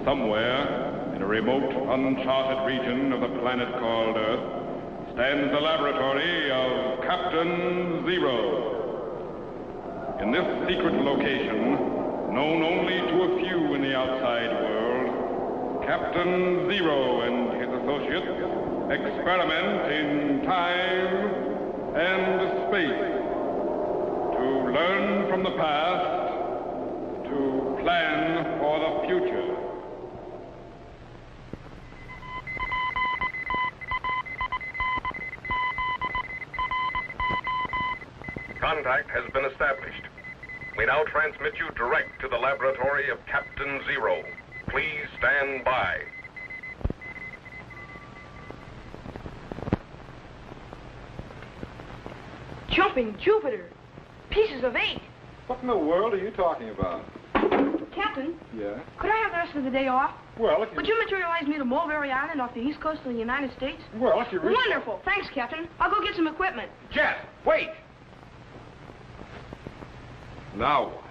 Somewhere in a remote, uncharted region of the planet called Earth stands the laboratory of Captain Zero. In this secret location, known only to a few in the outside world, Captain Zero and his associates experiment in time and space to learn from the past, to plan for the future. Contact has been established. We now transmit you direct to the laboratory of Captain Zero. Please stand by. Jumping Jupiter! Pieces of 8! What in the world are you talking about? Captain? Yeah? Could I have the rest of the day off? Well, if you... Would you materialize me to Mulberry Island off the east coast of the United States? Well, if you really... Wonderful! Thanks, Captain. I'll go get some equipment. Jet, wait! Now what?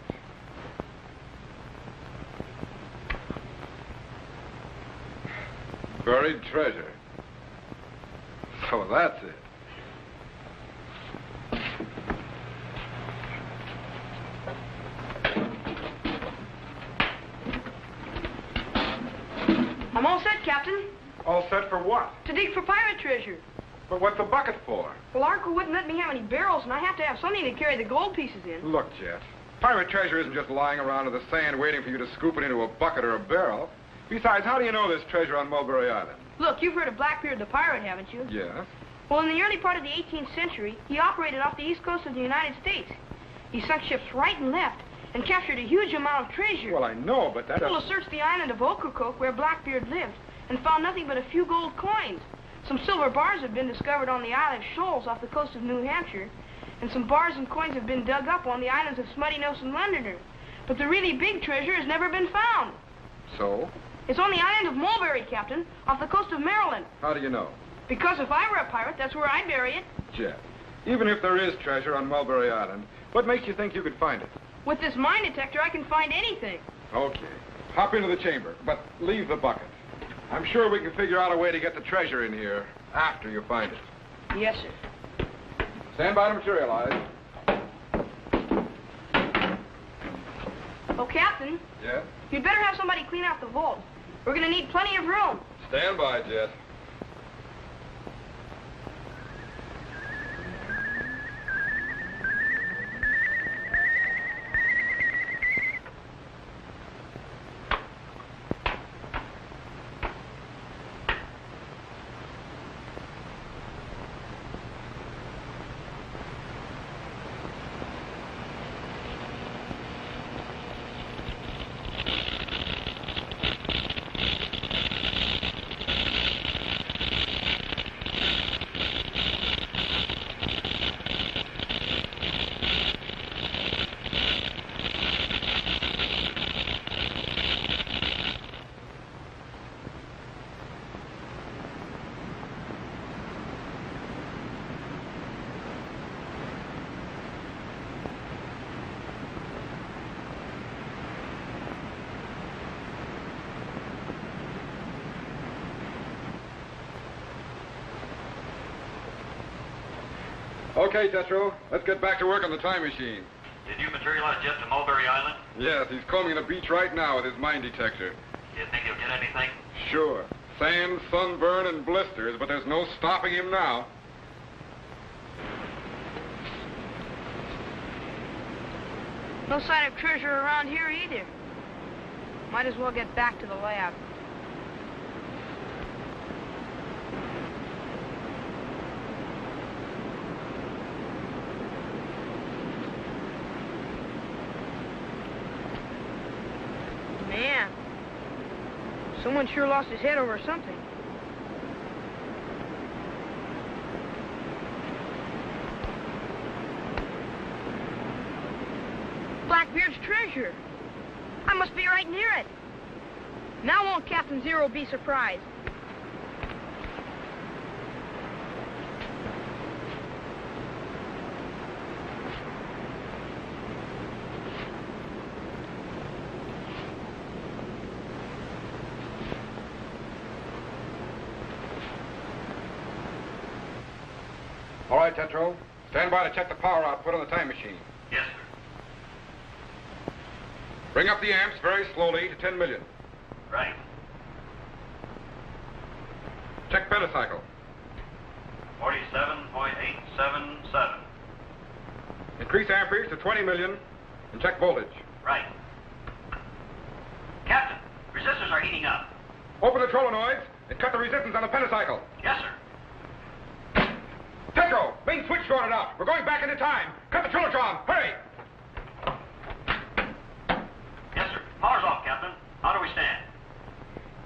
Buried treasure. So that's it. I'm all set, Captain. All set for what? To dig for pirate treasure. But what's the bucket for? Well, our crew wouldn't let me have any barrels, and I have to have something to carry the gold pieces in. Look, Jet. Pirate treasure isn't just lying around in the sand waiting for you to scoop it into a bucket or a barrel. Besides, how do you know there's treasure on Mulberry Island? Look, you've heard of Blackbeard the pirate, haven't you? Yes. Well, in the early part of the 18th century, he operated off the east coast of the United States. He sunk ships right and left and captured a huge amount of treasure. Well, I know, but that... People searched the island of Ocracoke, where Blackbeard lived, and found nothing but a few gold coins. Some silver bars have been discovered on the Isle of Shoals off the coast of New Hampshire, and some bars and coins have been dug up on the islands of Smutty Nose and Londoner. But the really big treasure has never been found. So? It's on the island of Mulberry, Captain, off the coast of Maryland. How do you know? Because if I were a pirate, that's where I'd bury it. Jet, even if there is treasure on Mulberry Island, what makes you think you could find it? With this mine detector, I can find anything. Okay. Hop into the chamber, but leave the bucket. I'm sure we can figure out a way to get the treasure in here after you find it. Yes, sir. Stand by to materialize. Oh, Captain. Yeah? You'd better have somebody clean out the vault. We're going to need plenty of room. Stand by, Jet. Okay, Tetro, let's get back to work on the time machine. Did you materialize Jet to Mulberry Island? Yes, he's combing the beach right now with his mine detector. Do you think he'll get anything? Sure. Sand, sunburn, and blisters, but there's no stopping him now. No sign of treasure around here either. Might as well get back to the lab. Man, someone sure lost his head over something. Blackbeard's treasure. I must be right near it. Now won't Captain Zero be surprised? All right, Tetro. Stand by to check the power output on the time machine. Yes, sir. Bring up the amps very slowly to 10 million. Right. Check pentacycle. 47.877. Increase amperage to 20 million and check voltage. Right. Captain, resistors are heating up. Open the solenoids and cut the resistance on the pentacycle. Yes, sir. Tetro, main switch shorted out. We're going back into time. Cut the trilotron. Hurry! Yes, sir. Power's off, Captain. How do we stand?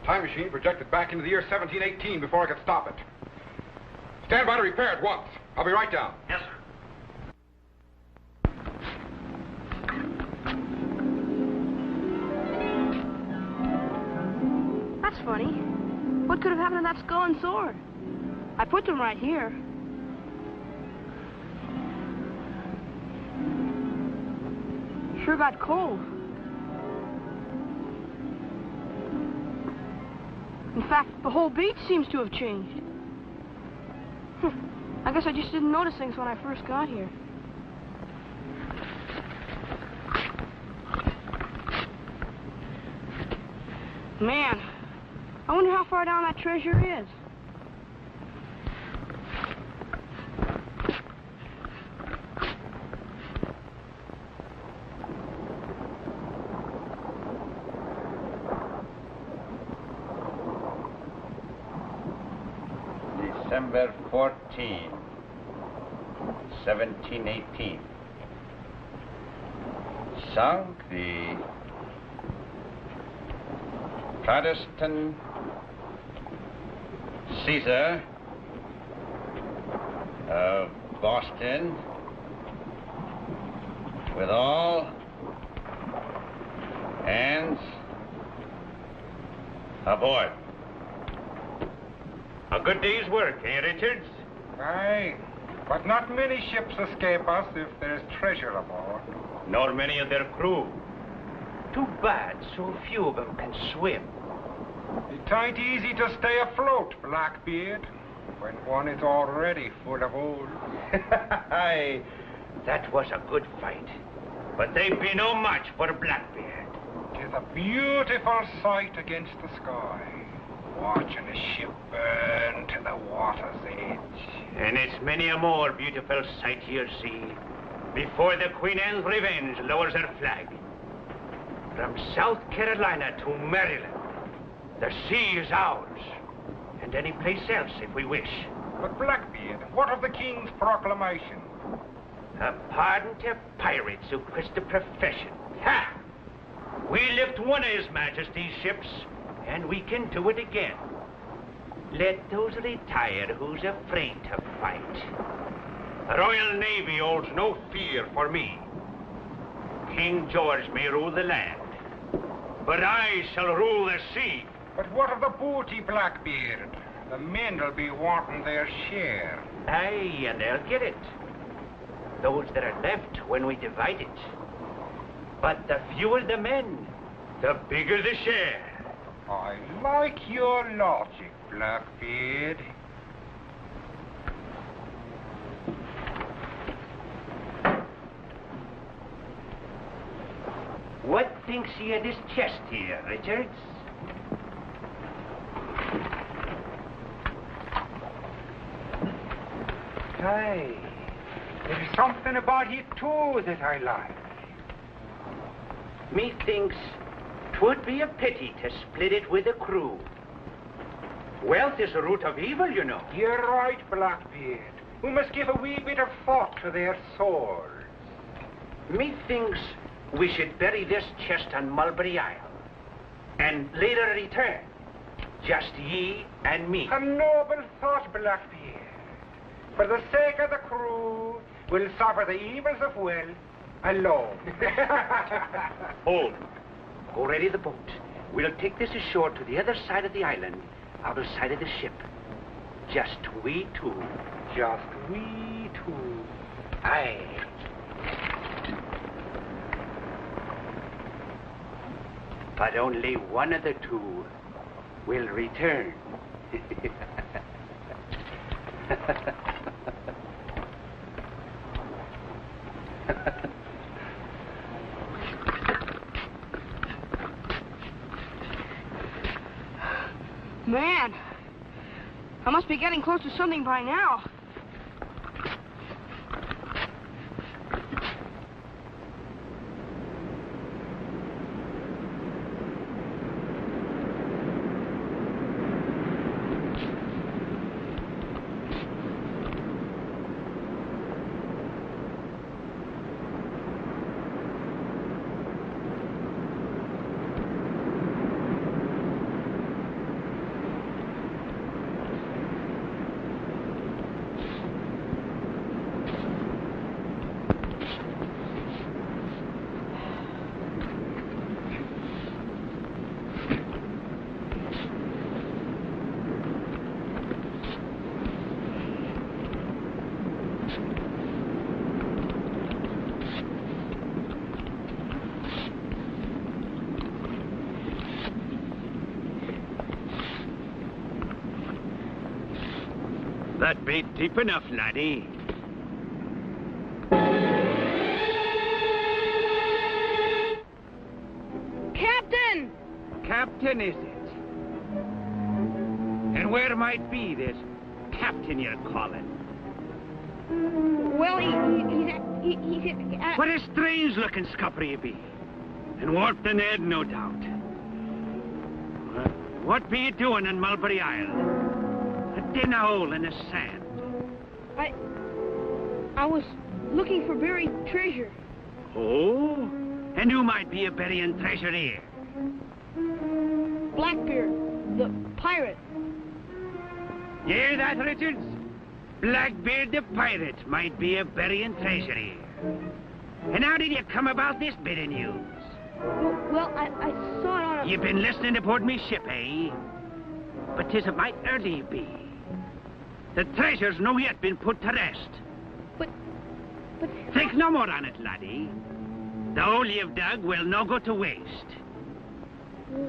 Time machine projected back into the year 1718 before I could stop it. Stand by to repair it once. I'll be right down. Yes, sir. That's funny. What could have happened to that skull and sword? I put them right here. Sure got cold. In fact, the whole beach seems to have changed. I guess I just didn't notice things when I first got here. Man, I wonder how far down that treasure is. December 14, 1718. Sunk the Protestant Caesar of Boston with all hands aboard. A good day's work, eh, Richards? Aye, but not many ships escape us if there's treasure aboard. Nor many of their crew. Too bad so few of them can swim. It ain't easy to stay afloat, Blackbeard, when one is already full of holes. Aye, that was a good fight. But they'd be no match for Blackbeard. Tis a beautiful sight against the sky, watching a ship burn to the water's edge. And it's many a more beautiful sight you'll see before the Queen Anne's Revenge lowers her flag. From South Carolina to Maryland, the sea is ours, and any place else if we wish. But Blackbeard, what of the King's proclamation? A pardon to pirates who quit the profession. Ha! We lift one of His Majesty's ships, and we can do it again. Let those retire who's afraid to fight. The Royal Navy holds no fear for me. King George may rule the land, but I shall rule the sea. But what of the booty, Blackbeard? The men'll be wanting their share. Aye, and they'll get it. Those that are left when we divide it. But the fewer the men, the bigger the share. I like your logic, Blackbeard. What thinks ye of this chest here, Richards? Aye, there's something about it too that I like. Methinks 'twould be a pity to split it with the crew. Wealth is the root of evil, you know. You're right, Blackbeard. We must give a wee bit of thought to their souls. Methinks we should bury this chest on Mulberry Isle, and later return, just ye and me. A noble thought, Blackbeard. For the sake of the crew, we'll suffer the evils of wealth alone. Hold. Go ready the boat. We'll take this ashore to the other side of the island, other side of the ship. Just we two. Just we two. Aye. But only one of the two will return. Man, I must be getting close to something by now. That bait deep enough, laddie. Captain! Captain, is it? And where might be this captain you're calling? Well, he's at... What a strange-looking scupper you be. And warped in head, no doubt. What be you doing in Mulberry Isle? A dinner hole in the sand. I was looking for buried treasure. Oh? And who might be a burying treasure here? Blackbeard, the pirate. You hear that, Richards? Blackbeard the pirate might be a burying treasure here. And how did you come about this bit of news? Well, I saw it on a... You've been listening aboard me ship, eh? But 'tis a mite early you be. The treasure's no yet been put to rest. But... Think no more on it, laddie. The hole you've dug will no go to waste.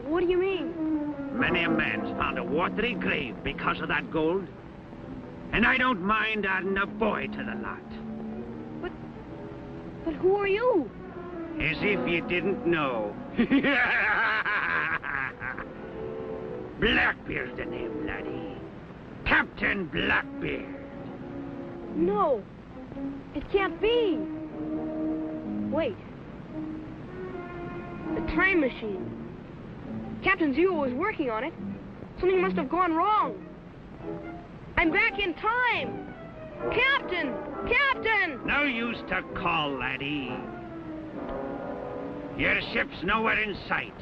What do you mean? Many a man's found a watery grave because of that gold. And I don't mind adding a boy to the lot. But who are you? As if you didn't know. Blackbeard's the name, laddie. Captain Blackbeard. No, it can't be. Wait. The time machine. Captain Zero was working on it. Something must have gone wrong. I'm back in time. Captain! Captain! No use to call, laddie. Your ship's nowhere in sight.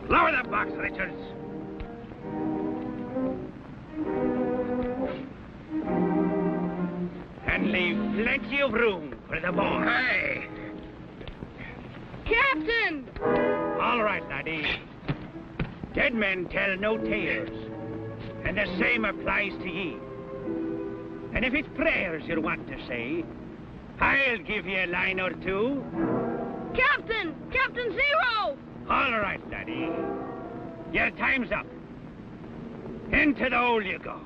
Lower the box, Richards. And leave plenty of room for the boy. Hey! Captain! All right, laddie. Dead men tell no tales. And the same applies to ye. And if it's prayers you want to say, I'll give you a line or two. Captain! Captain Zero! All right, laddie. Your time's up. Into the hole you go.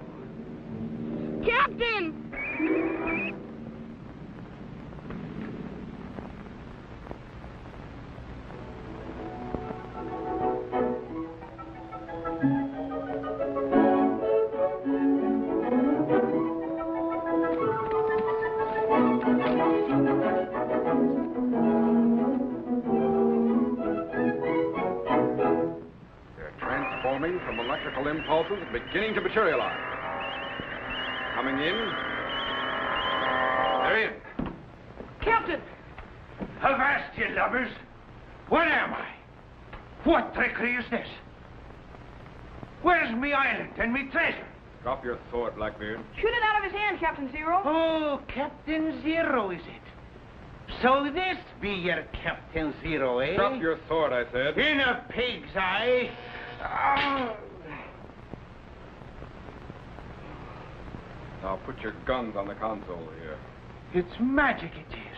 Captain! From electrical impulses beginning to materialize. Coming in. They're in. Captain! Avast, you lubbers! Where am I? What trickery is this? Where's me island and me treasure? Drop your sword, Blackbeard. Shoot it out of his hand, Captain Zero. Oh, Captain Zero, is it? So this be your Captain Zero, eh? Drop your sword, I said. In a pig's eye. Now put your guns on the console here. It's magic, it is.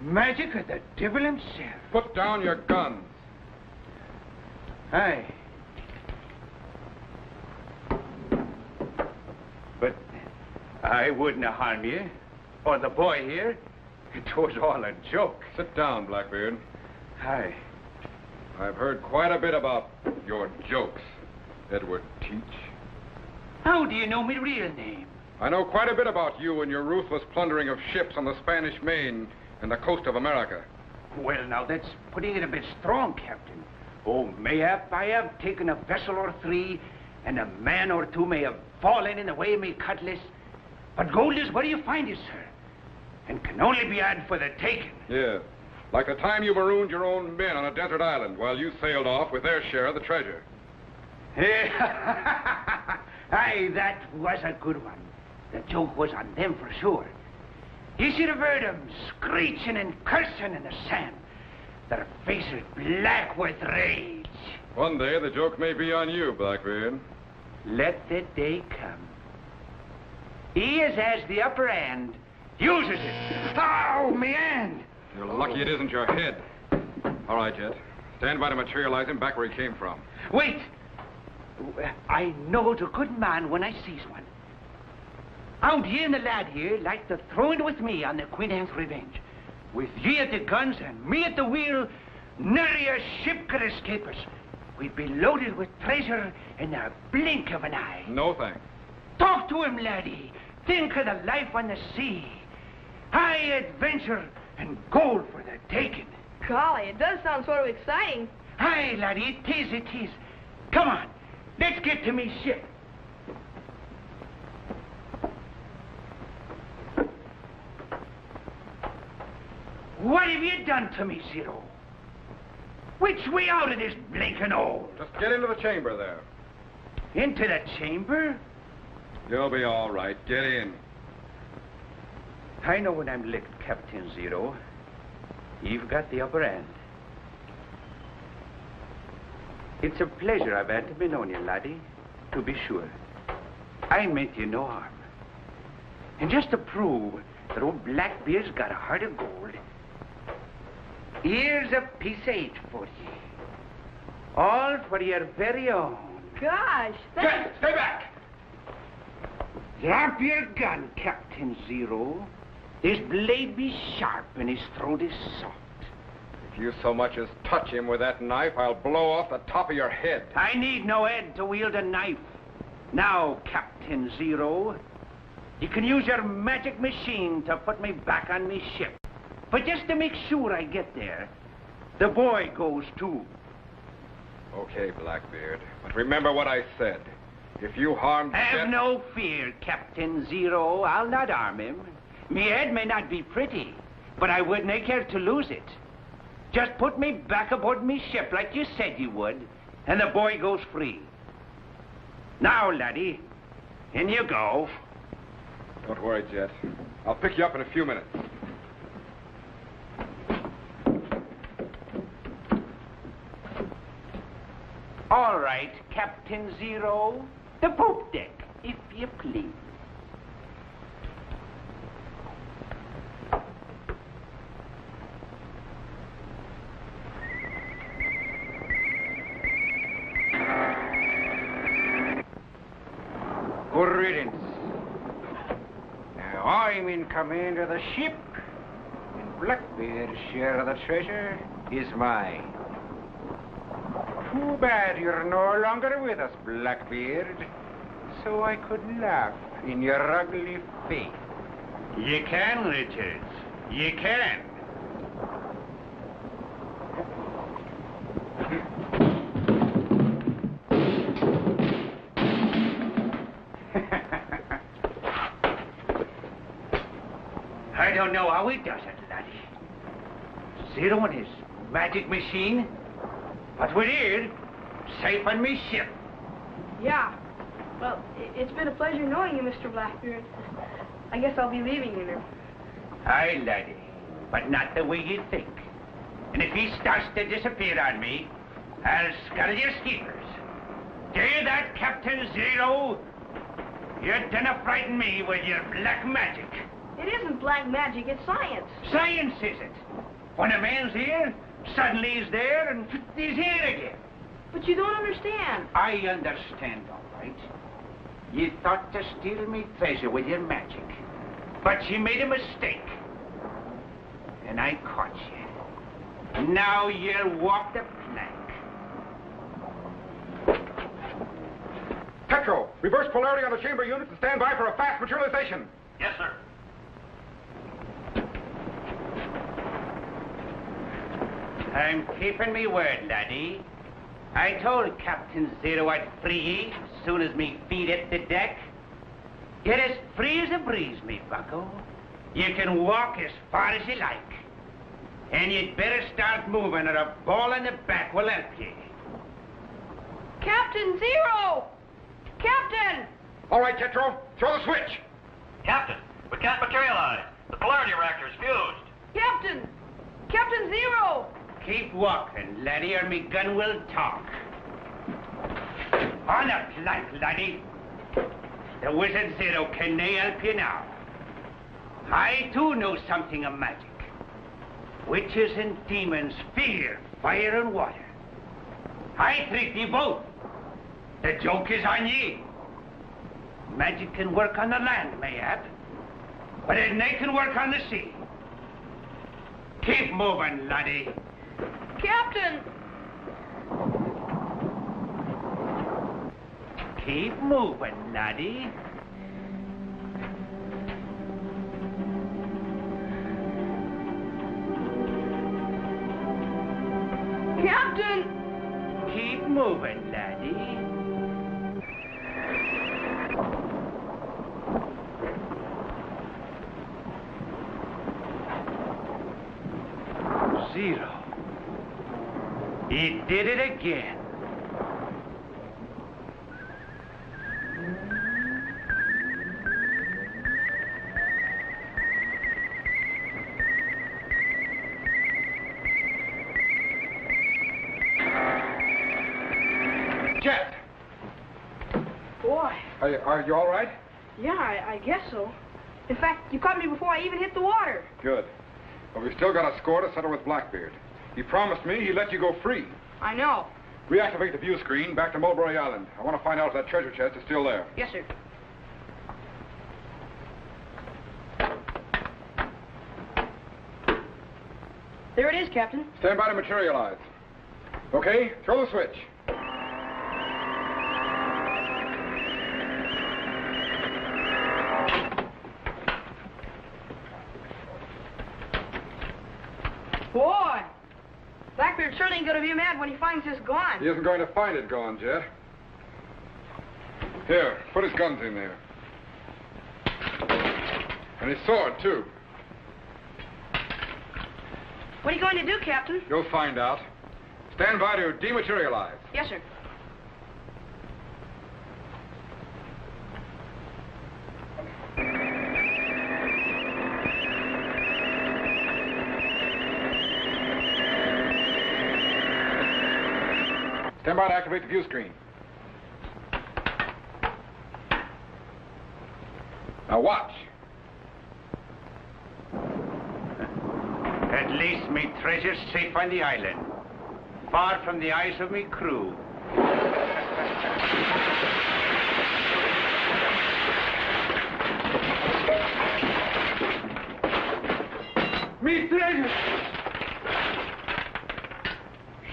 Magic of the devil himself. Put down your guns. Aye. But I wouldn't harm you, or the boy here. It was all a joke. Sit down, Blackbeard. Hi. I've heard quite a bit about your jokes, Edward Teach. How do you know my real name? I know quite a bit about you and your ruthless plundering of ships on the Spanish Main and the coast of America. Well, now, that's putting it a bit strong, Captain. Oh, mayhap I have taken a vessel or three, and a man or two may have fallen in the way of me cutlass. But gold is where you find it, sir, and can only be had for the taking. Yeah, like the time you marooned your own men on a desert island while you sailed off with their share of the treasure. Aye, that was a good one. The joke was on them for sure. You should have heard them screeching and cursing in the sand. Their faces black with rage. One day the joke may be on you, Blackbeard. Let the day come. He as has the upper hand uses it. Ow, me hand! You're lucky it isn't your head. All right, Jet. Stand by to materialize him back where he came from. Wait! I knows a good man when I sees one. Out here and the lad here like to throw in with me on the Queen Anne's Revenge. With ye at the guns and me at the wheel, nary a ship could escape us. We'd be loaded with treasure in the blink of an eye. No thanks. Talk to him, laddie. Think of the life on the sea. High adventure and gold for the taking. Golly, it does sound sort of exciting. Aye, laddie, it is. Come on, let's get to me ship. What have you done to me, Zero? Which way out of this blinking hole? Just get into the chamber there. Into the chamber? You'll be all right. Get in. I know when I'm licked, Captain Zero. You've got the upper hand. It's a pleasure I've had to be known you, laddie, to be sure. I meant you no harm. And just to prove that old Blackbeard's got a heart of gold, here's a piece of 8 for you. All for your very own. Gosh, Jet, stay back! Drop your gun, Captain Zero. His blade be sharp and his throat is soft. If you so much as touch him with that knife, I'll blow off the top of your head. I need no head to wield a knife. Now, Captain Zero, you can use your magic machine to put me back on me ship. But just to make sure I get there, the boy goes too. Okay, Blackbeard. But remember what I said. If you harm Have Jet... no fear, Captain Zero. I'll not harm him. Me head may not be pretty, but I wouldn't care to lose it. Just put me back aboard me ship like you said you would, and the boy goes free. Now, laddie, in you go. Don't worry, Jet. I'll pick you up in a few minutes. All right, Captain Zero. The poop deck, if you please. Good riddance. Now I'm in command of the ship, and Blackbeard's share of the treasure is mine. Too bad you're no longer with us, Blackbeard, so I could laugh in your ugly face. You can, Richards. You can. I don't know how he does it, laddie. Zero and his magic machine. But we're here, safe on me ship. Yeah. Well, it's been a pleasure knowing you, Mr. Blackbeard. I guess I'll be leaving you now. Aye, laddie, but not the way you think. And if he starts to disappear on me, I'll scuttle your steamers. Do you hear that, Captain Zero? You dinna frighten me with your black magic. It isn't black magic, it's science. Science is it? When a man's here, suddenly he's there, and he's here again. But you don't understand. I understand, all right. You thought to steal me treasure with your magic. But you made a mistake. And I caught you. Now you'll walk the plank. Petro, reverse polarity on the chamber units and stand by for a fast materialization. Yes, sir. I'm keeping me word, laddie. I told Captain Zero I'd free ye as soon as me feet hit the deck. You're as free as a breeze, me bucko. You can walk as far as you like. And you'd better start moving or a ball in the back will help you. Captain Zero! Captain! All right, Tetro, throw the switch. Captain, we can't materialize. The polarity reactor's fused. Captain! Captain Zero! Keep walking, laddie, or me gun will talk. On the plank, laddie. The Wizard Zero can help you now. I, too, know something of magic. Witches and demons fear fire and water. I trick ye both. The joke is on ye. Magic can work on the land, mayhap, but it nay can work on the sea. Keep moving, laddie. Captain! Keep moving, laddie. Captain! Keep moving, laddie. Zero. He did it again. Jet! Boy. Are you all right? Yeah, I guess so. In fact, you caught me before I even hit the water. Good. But we've still got a score to settle with Blackbeard. He promised me he'd let you go free. I know. Reactivate the view screen back to Mulberry Island. I want to find out if that treasure chest is still there. Yes, sir. There it is, Captain. Stand by to materialize. Okay, throw the switch. Boy! Blackbeard certainly ain't gonna be mad when he finds this gone. He isn't going to find it gone, Jet. Here, put his guns in there. And his sword, too. What are you going to do, Captain? You'll find out. Stand by to dematerialize. Yes, sir. Stand by to activate the view screen. Now watch. At least me treasure's safe on the island, far from the eyes of me crew. Me treasure!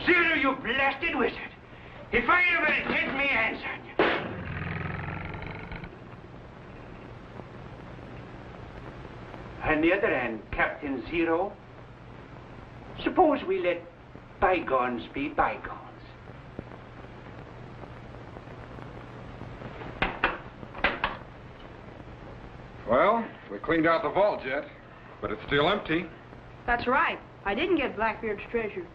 Zero, you blasted wizard! If I ever get me hands on you. On the other hand, Captain Zero, suppose we let bygones be bygones. Well, we cleaned out the vault, Jet, but it's still empty. That's right. I didn't get Blackbeard's treasure.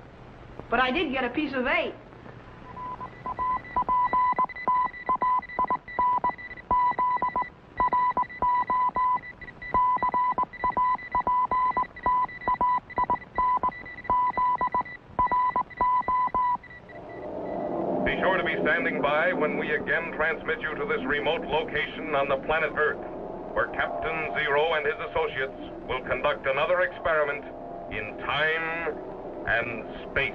But I did get a piece of 8. Be sure to be standing by when we again transmit you to this remote location on the planet Earth, where Captain Zero and his associates will conduct another experiment in time and space.